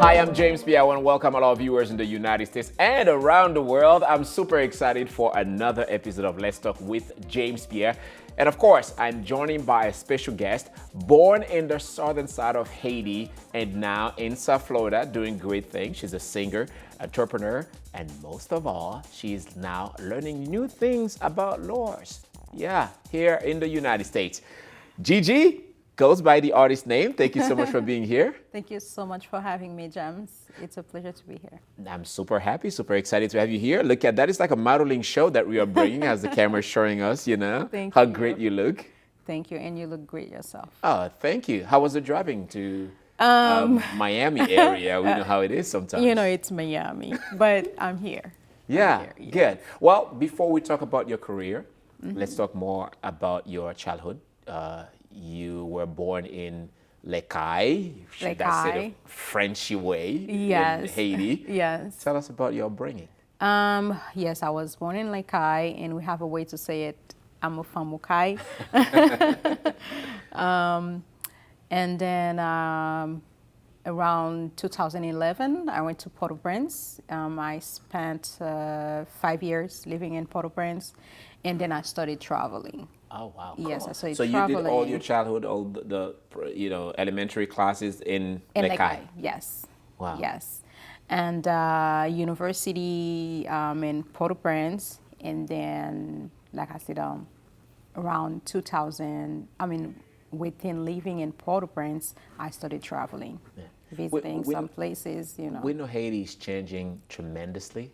Hi, I'm James Pierre. I want to welcome all our viewers in the United States and around the world. I'm super excited for another episode of Let's Talk with James Pierre. And of course, I'm joined by a special guest, born in the southern side of Haiti and now in South Florida, doing great things. She's a singer, entrepreneur, and most of all, she's now learning new things about laws. Yeah, here in the United States. JeeJee goes by the artist name. Thank you so much for being here. Thank you so much for having me, James. It's a pleasure to be here. I'm super happy, super excited to have you here. Look at that. It's like a modeling show that we are bringing as the camera is showing us, Thank how you. great you look. Thank you, and you look great yourself. Oh, thank you. How was the driving to Miami area? We know how it is sometimes. It's Miami, but I'm here. Yeah, I'm here, good. Well, before we talk about your career, let's talk more about your childhood. You were born in Lekai, that's it, a Frenchy way Yes. in Haiti. Yes. Tell us about your upbringing. Yes, I was born in Lekai, and we have a way to say it. I'm a Famukai. And then around 2011, I went to Port-au-Prince. I spent 5 years living in Port-au-Prince, and then I started traveling. Oh wow! Yes, cool. I started So you traveling. did all your childhood, all the elementary classes in Lekai. Yes. Wow. Yes, and university in Port-au-Prince, and then, like I said, around 2000. Within living in Port-au-Prince, I started traveling, visiting some places. We know Haiti is changing tremendously.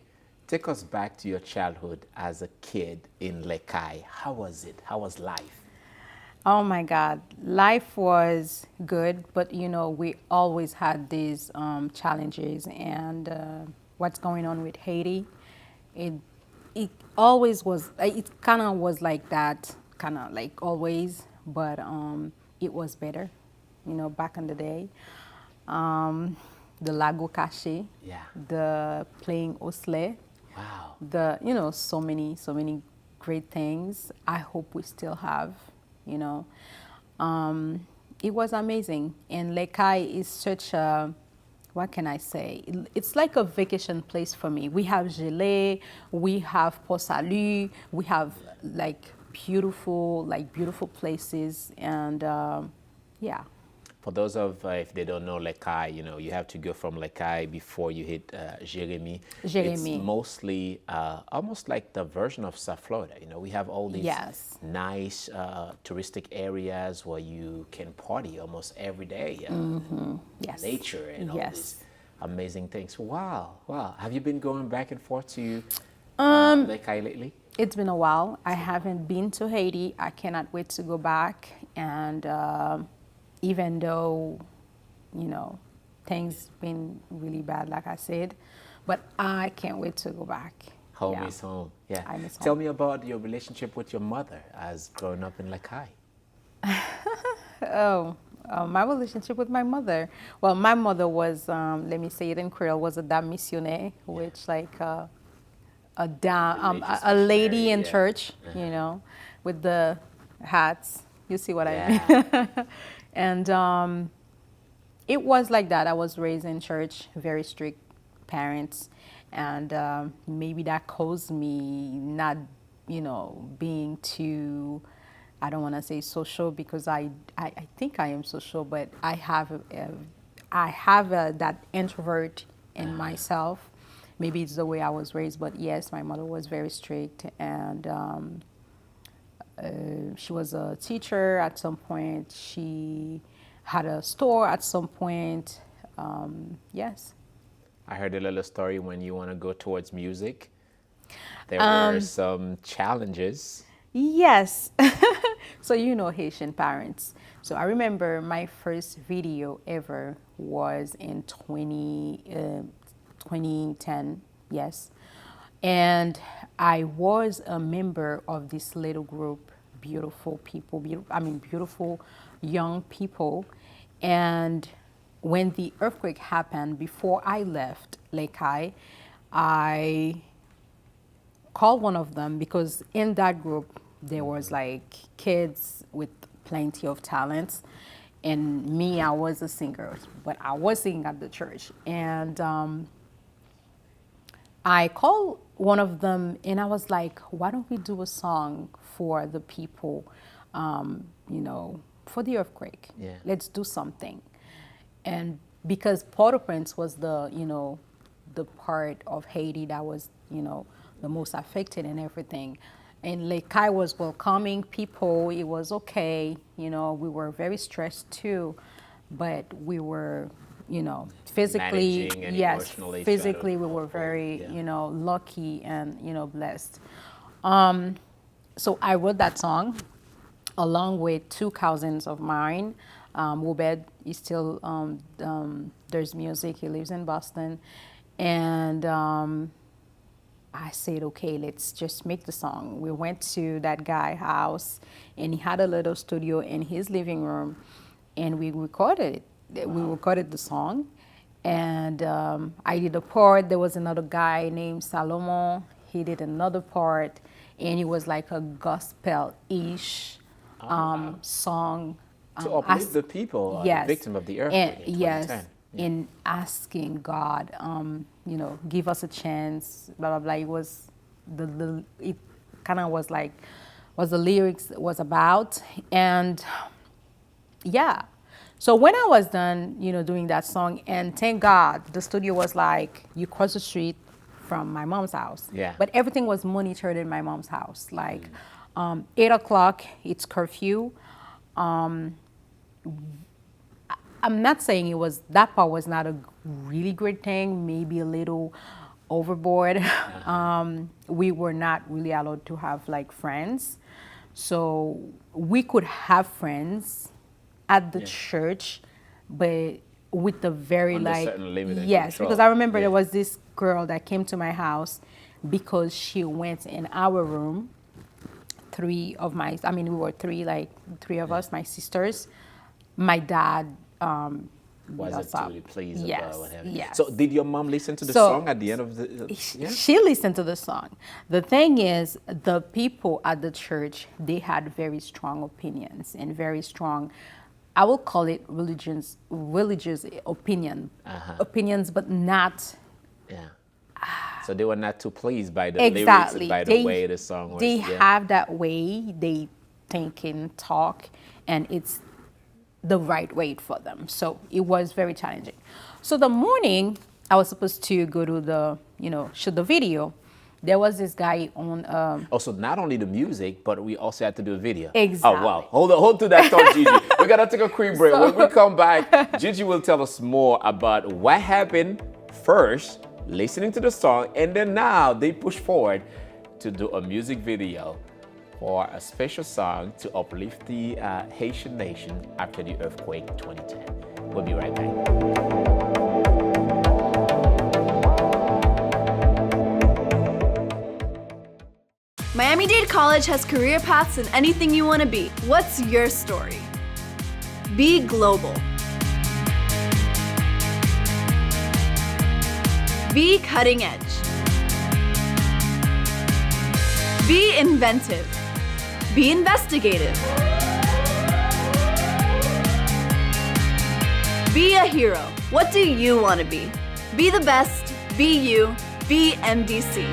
Take us back to your childhood as a kid in Lekai. How was it? How was life? Oh my God, life was good, but we always had these challenges, and what's going on with Haiti, it always was. It kind of was like that, kind of like always, but it was better, back in the day. The Lago Caché, Yeah. the playing Osle. Wow. So many great things. I hope we still have, it was amazing. And Lekai is such a, what can I say? It's like a vacation place for me. We have Gelée, we have Port Salut, we have beautiful places, and yeah. For those if they don't know Lekai, you have to go from Lekai before you hit Jérémie. It's mostly almost like the version of South Florida. We have all these nice touristic areas where you can party almost every day. Yes. Nature and all these amazing things. Wow, wow. Have you been going back and forth to Lekai lately? It's been a while. I haven't been to Haiti. I cannot wait to go back, and even though, things been really bad, like I said, but I can't wait to go back. Home is home. Yeah. I miss home. Tell me about your relationship with your mother as growing up in Lekai. My relationship with my mother. Well, my mother was, let me say it in Creole, was a dame missionnaire, which a lady in church, with the hats. You see what I mean? And it was like that. I was raised in church, very strict parents, and maybe that caused me not, being too, I don't want to say social, because I think I am social, but I have that introvert in myself. Maybe it's the way I was raised, but yes, my mother was very strict, and she was a teacher at some point. She had a store at some point. Yes. I heard a little story when you want to go towards music. There were some challenges. Yes. So Haitian parents. So I remember my first video ever was in 2010. Yes. And I was a member of this little group, beautiful people, beautiful young people. And when the earthquake happened, before I left Lekai, I called one of them, because in that group, there was kids with plenty of talents. And me, I was a singer, but I was singing at the church. And I called one of them and I was like, why don't we do a song for the people, for the earthquake? Yeah. Let's do something. And because Port-au-Prince was the part of Haiti that was, the most affected and everything. And Lake Kai was welcoming people. It was okay. We were very stressed too, but we were, physically, Managing and yes, emotionally physically we try to were very, yeah. lucky and, blessed. So I wrote that song along with two cousins of mine. Wubed is still, there's music. He lives in Boston. And I said, okay, let's just make the song. We went to that guy's house, and he had a little studio in his living room, and we recorded it. We recorded the song, and I did a part. There was another guy named Salomon. He did another part, and it was like a gospel-ish song. To uplift the people, yes, the victim of the earthquake in 2010. Yes, in asking God, give us a chance, blah, blah, blah. It was, it kind of was like, what the lyrics was about. And yeah, so when I was done, doing that song, and thank God, the studio was like, you cross the street from my mom's house. Yeah. But everything was monitored in my mom's house. Like 8 o'clock, it's curfew. I'm not saying that part was not a really great thing, maybe a little overboard. We were not really allowed to have like friends. So we could have friends at the church, but with the very Under like, certain limit and yes, control. because I remember there was this girl that came to my house because she went in our room. We were three of us, my sisters. My dad wasn't totally pleased about what happened. Yes. So did your mom listen to the song at the end of the? She listened to the song. The thing is, the people at the church, they had very strong opinions and very strong, I will call it religious opinions, but not. Yeah. So they were not too pleased by the Exactly. lyrics and by the way the song was. They have that way they think and talk, and it's the right way for them. So it was very challenging. So the morning I was supposed to go to the, shoot the video. There was this guy on. Also, not only the music, but we also had to do a video. Exactly. Oh, wow. Hold to that thought, JeeJee. We got to take a quick break. When we come back, JeeJee will tell us more about what happened first, listening to the song, and then now they push forward to do a music video for a special song to uplift the Haitian nation after the earthquake 2010. We'll be right back. Miami-Dade College has career paths in anything you want to be. What's your story? Be global. Be cutting edge. Be inventive. Be investigative. Be a hero. What do you want to be? Be the best. Be you. Be MDC.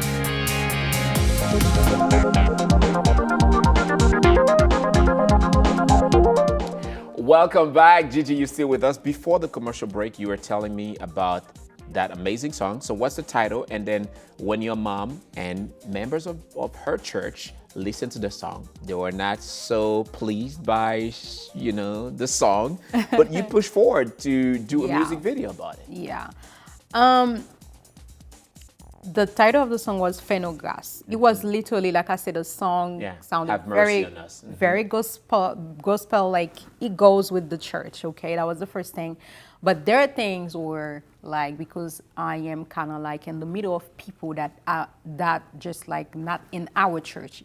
Welcome back. JeeJee, you still with us. Before the commercial break, you were telling me about that amazing song. So what's the title? And then when your mom and members of her church listened to the song, they were not so pleased by, the song, but you pushed forward to do a music video about it. Yeah. The title of the song was Fenogras. It was literally, like I said, a song sounded very, very gospel, like it goes with the church, okay? That was the first thing. But there are things where, like, because I am kind of like in the middle of people that are just like not in our church,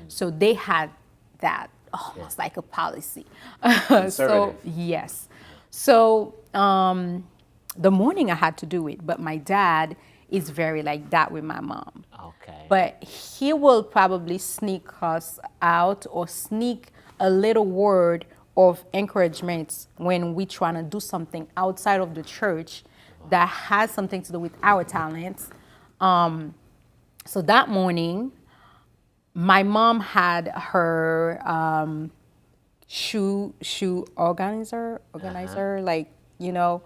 So they had that almost like a policy. So, yes. So the morning I had to do it, but my dad is very like that with my mom. Okay. But he will probably sneak us out or sneak a little word of encouragements when we trying to do something outside of the church that has something to do with our talents. So that morning, my mom had her shoe organizer, like, you know,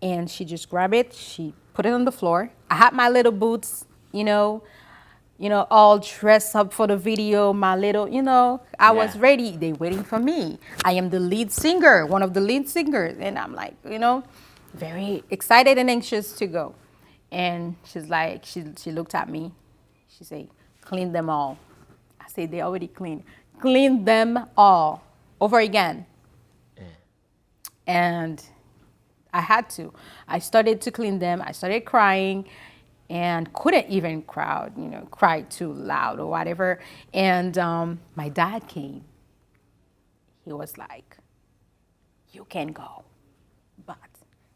and she just grabbed it, she put it on the floor. I had my little boots, all dressed up for the video, my little, I was ready. They waiting for me. I am the lead singer, one of the lead singers. And I'm like, very excited and anxious to go. And she's like, she looked at me. She said, clean them all. I said, they already clean. Clean them all over again. Yeah. And I had to. I started to clean them. I started crying and couldn't even cry too loud or whatever. And my dad came. He was like, you can go, but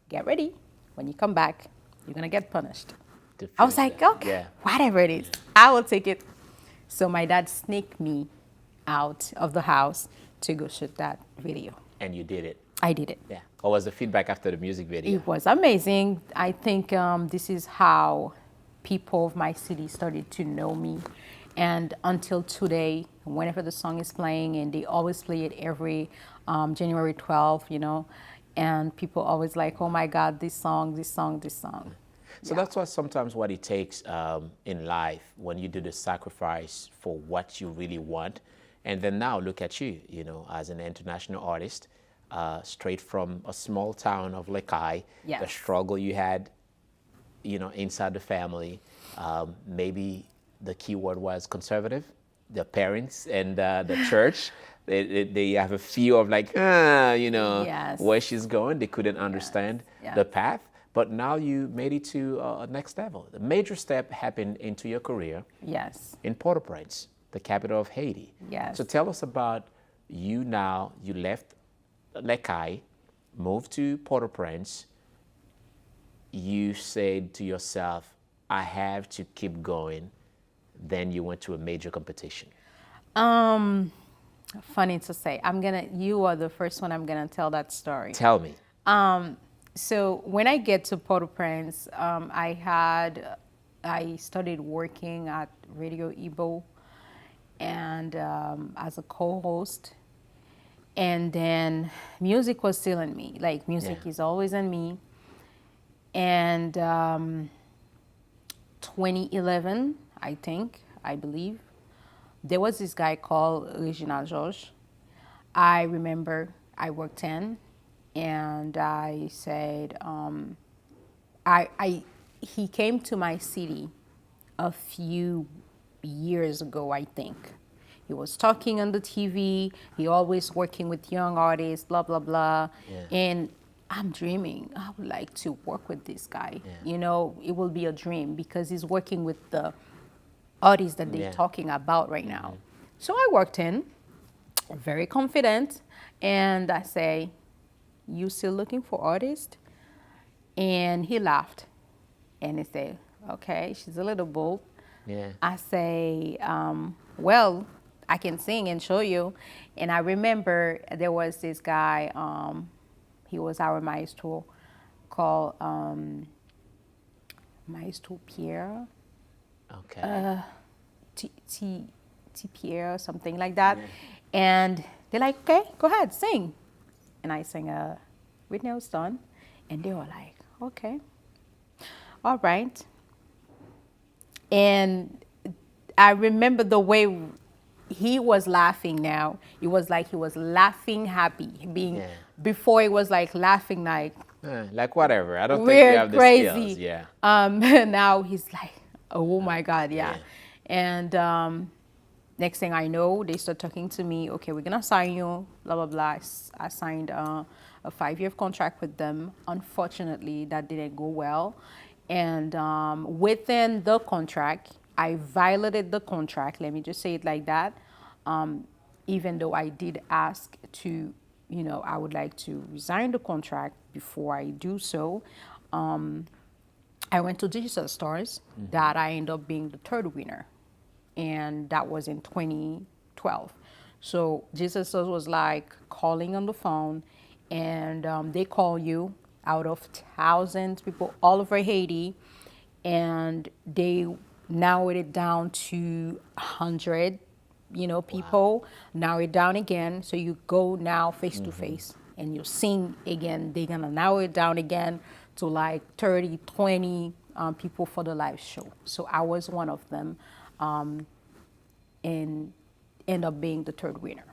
get ready. When you come back, you're going to get punished. I was like, okay, whatever it is, I will take it. So my dad sneaked me out of the house to go shoot that video. And you did it. I did it. Yeah. What was the feedback after the music video? It was amazing. I think this is how people of my city started to know me. And until today, whenever the song is playing, and they always play it every January 12th, and people always like, oh my God, this song. So that's sometimes what it takes in life, when you do the sacrifice for what you really want. And then now look at you, as an international artist, straight from a small town of Lekai, the struggle you had, inside the family. Maybe the key word was conservative, the parents and the church. They have a fear of like, where she's going. They couldn't understand the path. But now you made it to a next level. The major step happened into your career. Yes. In Port-au-Prince, the capital of Haiti. Yes. So tell us about you now. You left Lekai, moved to Port-au-Prince. You said to yourself, I have to keep going. Then you went to a major competition. Funny to say. You are the first one I'm gonna tell that story. Tell me. So when I get to Port-au-Prince, I started working at Radio Igbo and as a co-host. And then music was still in me. Like music is always in me. And 2011, I believe, there was this guy called Reginald Georges. I remember I worked in, and I said, he came to my city a few years ago, I think. He was talking on the TV. He always working with young artists, blah, blah, blah. Yeah. And I'm dreaming. I would like to work with this guy. Yeah. It will be a dream because he's working with the artists that they're talking about right now. So I worked in, very confident, and I say, you still looking for artists? And he laughed. And he said, okay, she's a little bold. Yeah. I say, well, I can sing and show you. And I remember there was this guy, he was our maestro, called Maestro Pierre. Okay. Pierre, something like that. Yeah. And they're like, okay, go ahead, sing. And I sang Whitney Houston. And they were like, okay, all right. And I remember the way he was laughing now. It was like he was laughing happy. Before it was like laughing like whatever. I don't think you have the skills. Yeah. Now he's like, oh my God, yeah. And next thing I know, they start talking to me. Okay, we're gonna sign you. Blah blah blah. I signed a 5-year contract with them. Unfortunately, that didn't go well. And within the contract, I violated the contract. Let me just say it like that. Even though I did ask to, I would like to resign the contract before I do so. I went to Digital Stars that I ended up being the third winner. And that was in 2012. So Jesus was like calling on the phone, and they call you out of thousands people all over Haiti, and they narrowed it down to 100, people. Narrow it down again, so you go now face to face and you sing again. They're gonna narrow it down again to like 30, 20 people for the live show. So I was one of them, and end up being the third winner.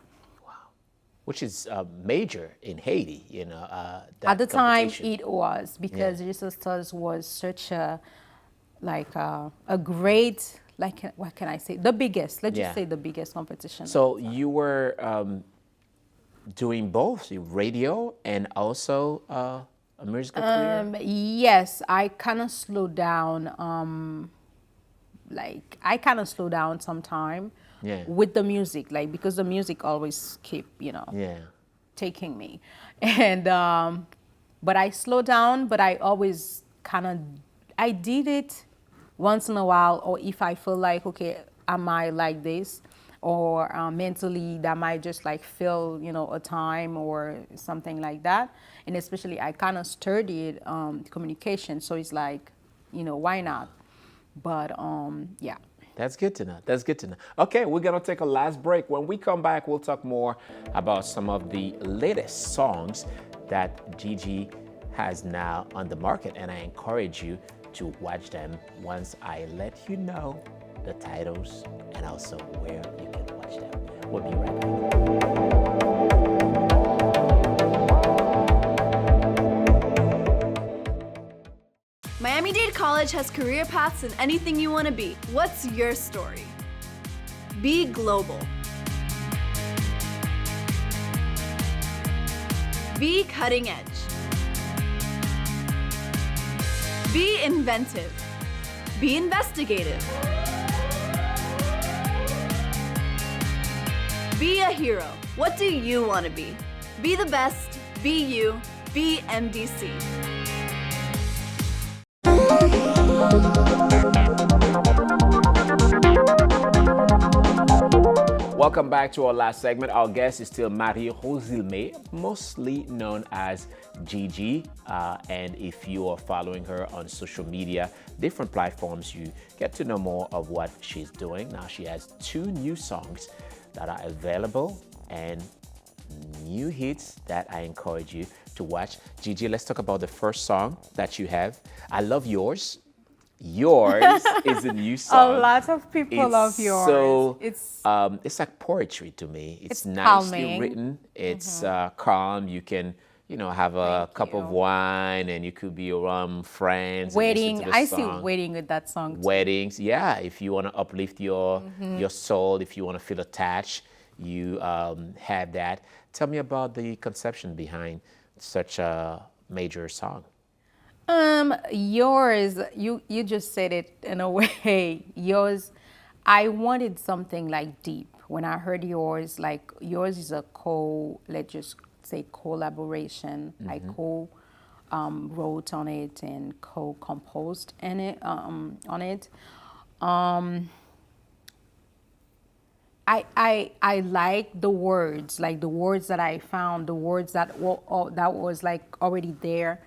Which is major in Haiti, At the time, competition. it was because Jesus Stars was such a great, like, what can I say, the biggest. Let's Yeah. just say the biggest competition. So you were doing both radio and also a musical career? Yes, I kind of slowed down. I kind of slowed down sometime Yeah. with the music, like, because the music always keep, Yeah. taking me. And but I slowed down, but I always I did it once in a while, or if I feel like, okay, I might like this, or mentally that might just like fill, a time or something like that. And especially I kind of studied communication, so it's like, why not? But yeah. That's good to know. That's good to know. Okay, we're going to take a last break. When we come back, we'll talk more about some of the latest songs that JeeJee has now on the market. And I encourage you to watch them once I let you know the titles and also where you can watch them. We'll be right back. Miami-Dade College has career paths in anything you want to be. What's your story? Be global. Be cutting edge. Be inventive. Be investigative. Be a hero. What do you want to be? Be the best. Be you. Be MDC. Welcome back to our last segment. Our guest is still Marie Rosilme, mostly known as JeeJee. And if you are following her on social media, different platforms, you get to know more of what she's doing. Now she has 2 new songs that are available and new hits that I encourage you to watch. JeeJee, let's talk about the first song that you have. I Love Yours. Yours is a new song. A lot of people love yours. So It's like poetry to me. It's nicely calming. written. It's calm. You can, have a cup of wine, and you could be around friends. and listen wedding. to the I see song. wedding with that song too. Weddings, yeah. If you want to uplift your soul, if you want to feel attached, you have that. Tell me about the conception behind such a major song. Yours, you just said it in a way. Yours, I wanted something like deep. When I heard yours, like, yours is a let's just say collaboration. I wrote on it and co-composed in it, on it. I like the words, like the words that I found, the words that that was like already there.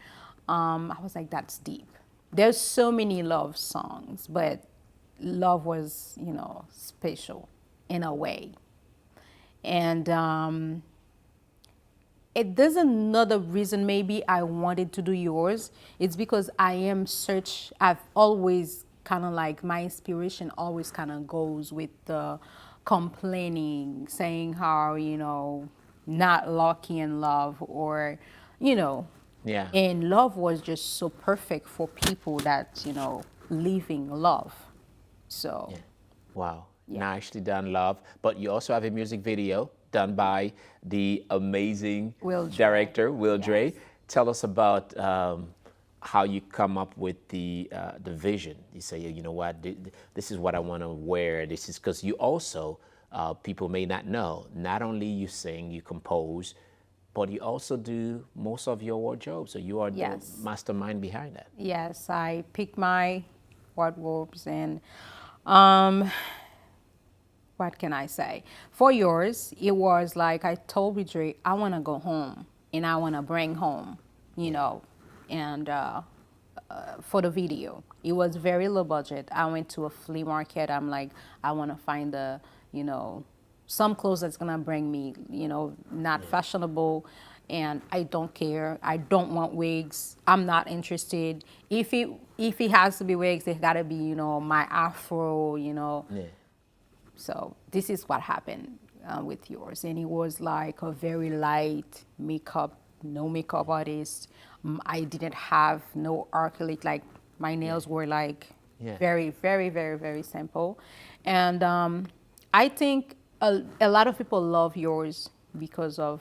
I was like, that's deep. There's so many love songs, but love was, special in a way. And there's another reason maybe I wanted to do yours. It's because I've always kind of like, my inspiration always kind of goes with the complaining, saying how, not lucky in love, or, Yeah. and love was just so perfect for people that, living love. So, Yeah. Wow. Nicely done, love. But you also have a music video done by the amazing Will Dre. director, Will Dre. Tell us about how you come up with the vision. You say, you know what, this is what I want to wear. This is because you also, people may not know, not only you sing, you compose, but you also do most of your wardrobe. So you are the mastermind behind that. yes, I pick my wardrobes, and what can I say? For yours, it was like I told JeeJee, I want to go home and I want to bring home, and for the video. It was very low budget. I went to a flea market. I'm like, I want to find some clothes that's going to bring me, not fashionable. And I don't care. I don't want wigs. I'm not interested. If it has to be wigs, it got to be, my afro, Yeah. So this is what happened with yours. And it was like a very light makeup, no makeup artist. I didn't have no acrylic. Like my nails were like very, very, very, very simple. And I think a lot of people love yours because of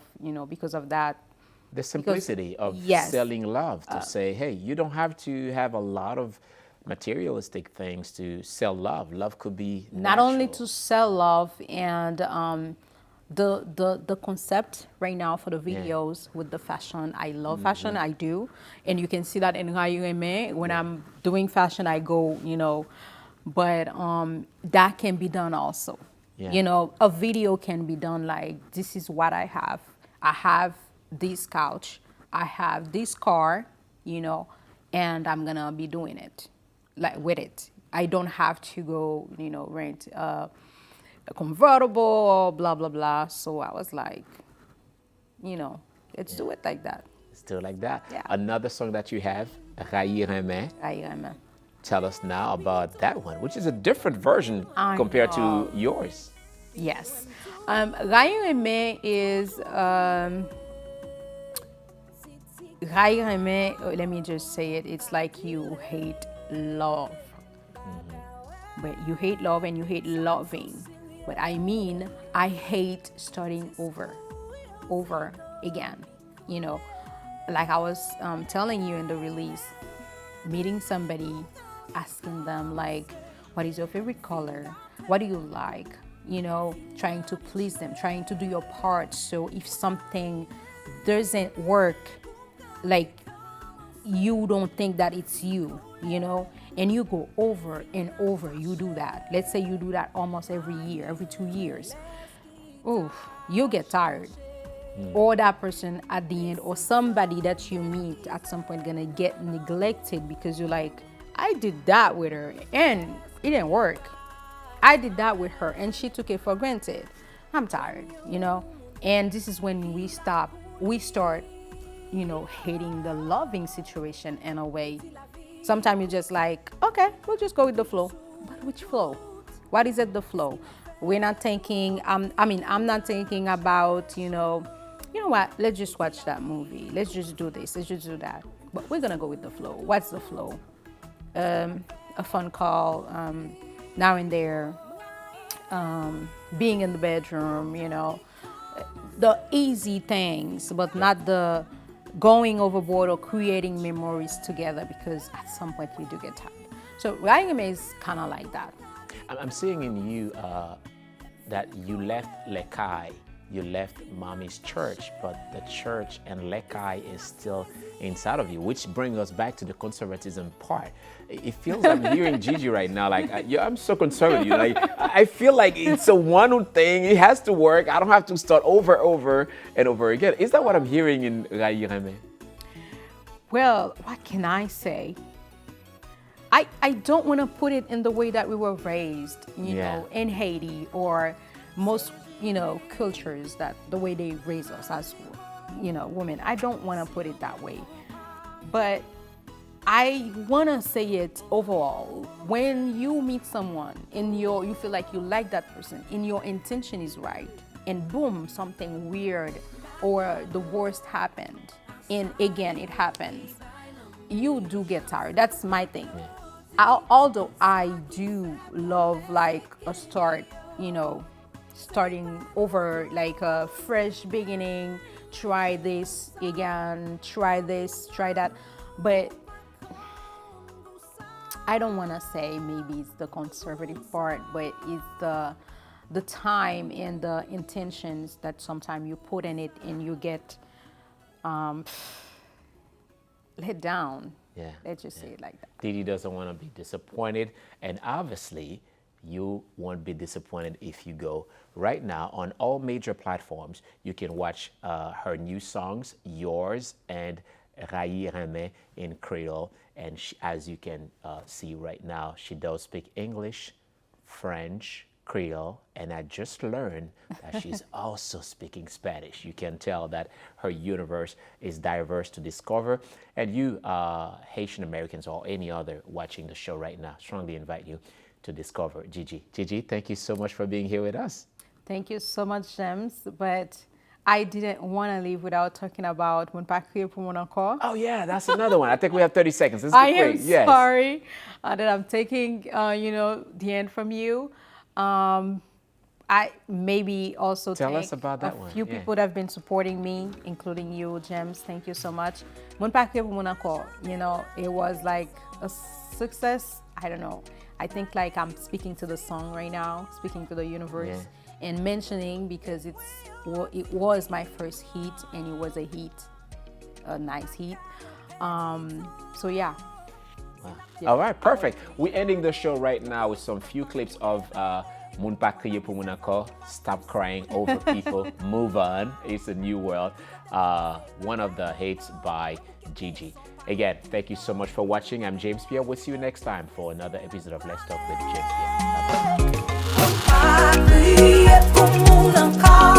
that. The simplicity of selling love, to say, hey, you don't have to have a lot of materialistic things to sell love. Love could be not only to sell love, and the concept right now for the videos with the fashion. I love fashion, I do, and you can see that in Haitian. When I'm doing fashion, I go, but that can be done also. A video can be done like, this is what I have. I have this couch, I have this car, and I'm gonna be doing it like with it. I don't have to go, rent a convertible or blah blah blah. So I was like, let's do it like that. Let's do it like that. Yeah. Another song that you have, Haitian. Tell us now about that one, which is a different version compared to yours. Yes. Haitian is let me just say it. It's like you hate love. But you hate love and you hate loving. But I mean, I hate starting over again. Like I was telling you in the release, meeting somebody, asking them like, what is your favorite color? What do you like? Trying to please them, trying to do your part. So if something doesn't work, like you don't think that it's you, and you go over and over, you do that. Let's say you do that almost every year, every 2 years. Oof, you get tired. Or that person at the end, or somebody that you meet at some point gonna get neglected because you're like, I did that with her and it didn't work. I did that with her and she took it for granted. I'm tired, And this is when we start, hating the loving situation in a way. Sometimes you're just like, okay, we'll just go with the flow. But which flow? What is it, the flow? We're not thinking, I'm not thinking about, you know what, let's just watch that movie. Let's just do this, let's just do that. But we're gonna go with the flow. What's the flow? A phone call, now and there, being in the bedroom, the easy things, but not the going overboard or creating memories together, because at some point we do get tired. So writing is kind of like that. I'm seeing in you that you left Lekai, you left mommy's church, but the church and Lekai is still inside of you, which brings us back to the conservatism part. It feels I'm hearing JeeJee right now, like, I'm so conservative. Like, I feel like it's a one thing, it has to work. I don't have to start over and over again. Is that what I'm hearing in Raïreme? Well, what can I say? I don't want to put it in the way that we were raised, you know, in Haiti, or most, cultures, that the way they raise us as, women. I don't want to put it that way. But I want to say it overall. When you meet someone you feel like you like that person, and your intention is right, and boom, something weird or the worst happened, and again, it happens, you do get tired. That's my thing. Although I do love like a start, starting over, like a fresh beginning, try this again, try this, try that. But I don't want to say maybe it's the conservative part, but it's the time and the intentions that sometimes you put in it, and you get let down. Let's just say it like that. Didi doesn't want to be disappointed, and obviously You won't be disappointed if you go. Right now, on all major platforms, you can watch her new songs, Yours and Rayi Reme in Creole. And as you can see right now, she does speak English, French, Creole, and I just learned that she's also speaking Spanish. You can tell that her universe is diverse to discover. And you, Haitian Americans or any other watching the show right now, strongly invite you to discover JeeJee. JeeJee, thank you so much for being here with us. Thank you so much, James. But I didn't want to leave without talking about Mon Pakri pour mon encore. Oh yeah, that's another one. I think we have 30 seconds. This is I great. am Yes. sorry that I'm taking, the end from you. I maybe also Tell thank us about that a one. few Yeah. people that have been supporting me, including you, James. Thank you so much. Mon Pakri pour mon encore. It was like a success. I don't know. I think like I'm speaking to the song right now, speaking to the universe, and mentioning because it was my first hit and it was a nice hit. So yeah. Wow. All right, perfect. We're ending the show right now with some few clips of Moun Pa Kriye Pou Moun Anko, Stop Crying Over People, Move On, It's a New World, one of the hits by JeeJee. Again, thank you so much for watching. I'm James Pierre. We'll see you next time for another episode of Let's Talk with James Pierre. Bye-bye.